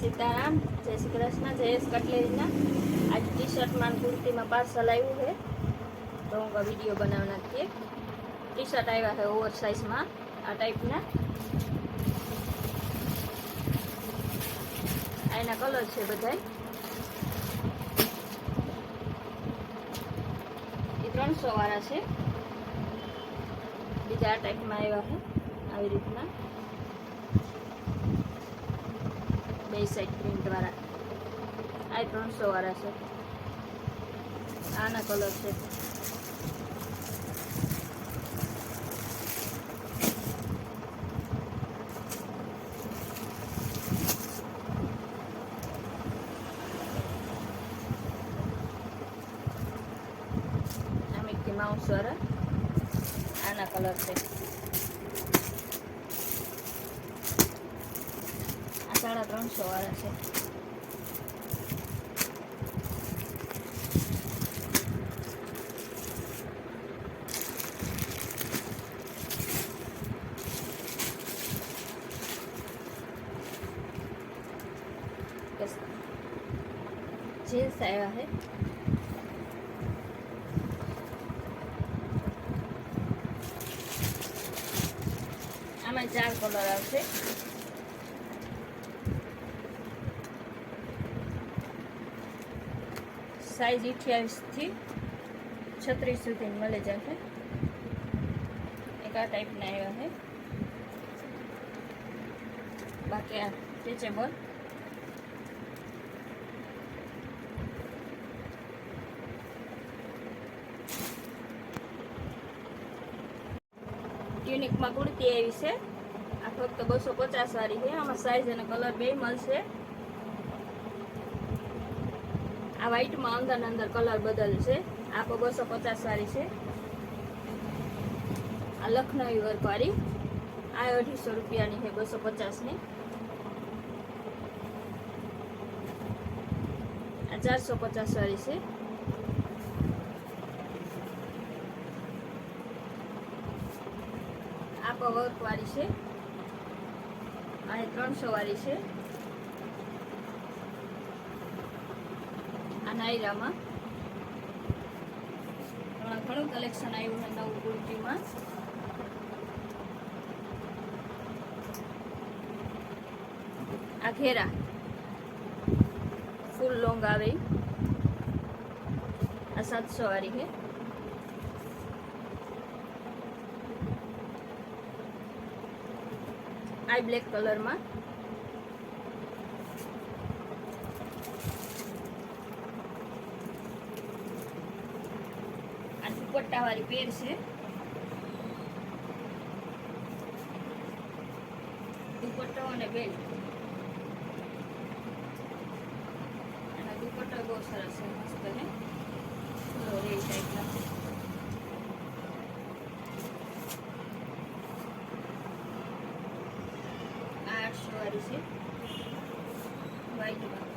સીતારામ, જય શ્રી કૃષ્ણ, જયેશ કટલેરીના આજ T શર્ટમાં કુર્તીમાં parcel આવ્યું છે તો હું વિડીયો બનાવવાના છીએ. ટી શર્ટ આવ્યા છે ઓવર સાઇઝમાં આ ટાઈપના. એના કલર છે બધા. એ 300 વાળા છે. બીજા આ ટાઈપમાં આવ્યા છે આવી રીતના બે સાઈડ પ્રિન્ટ વાળા. આ 300 વાળા છે. આના કલર છે. આ મિકી માઉસ વાળા. આના કલર છે. આ 350 વાળા છે. जीन्स आया है. आम 4 कलर आवशे. साइज 28 થી 36 સુધી મળી જશે. એક આ ટાઈપના આવ્યા છે. બાકી આ સ્ટ્રેચેબલ. યુનિકમાં કુર્તી આવી છે. આ ફક્ત 250 વાળી છે. આમાં સાઇઝ અને કલર બે મળશે. આ વ્હાઈટમાં અંદર કલર બદલશે. આ 250 વાળી છે. આ લખનવી વર્ક વાળી. આ 250 રૂપિયાની છે. 250 ની. આ 450 વાળી છે. આ વર્ક વાળી છે. આ 300 વાળી છે. આ નાયરામાં ઘણું કલેક્શન આવ્યું છે નવું કુર્તીમાં. આ ઘેરા ફૂલ લોંગ આવે. આ 700 વાળી છે. આ બ્લેક કલરમાં. આ દુપટ્ટા વાળી પેર છે. દુપટ્ટો અને બેલ્ટ. અને દુપટ્ટો બહુ સરસ છે, મસ્ત છે. રે ટાઈપના. આ 800 વાળી છે વ્હાઈટમાં.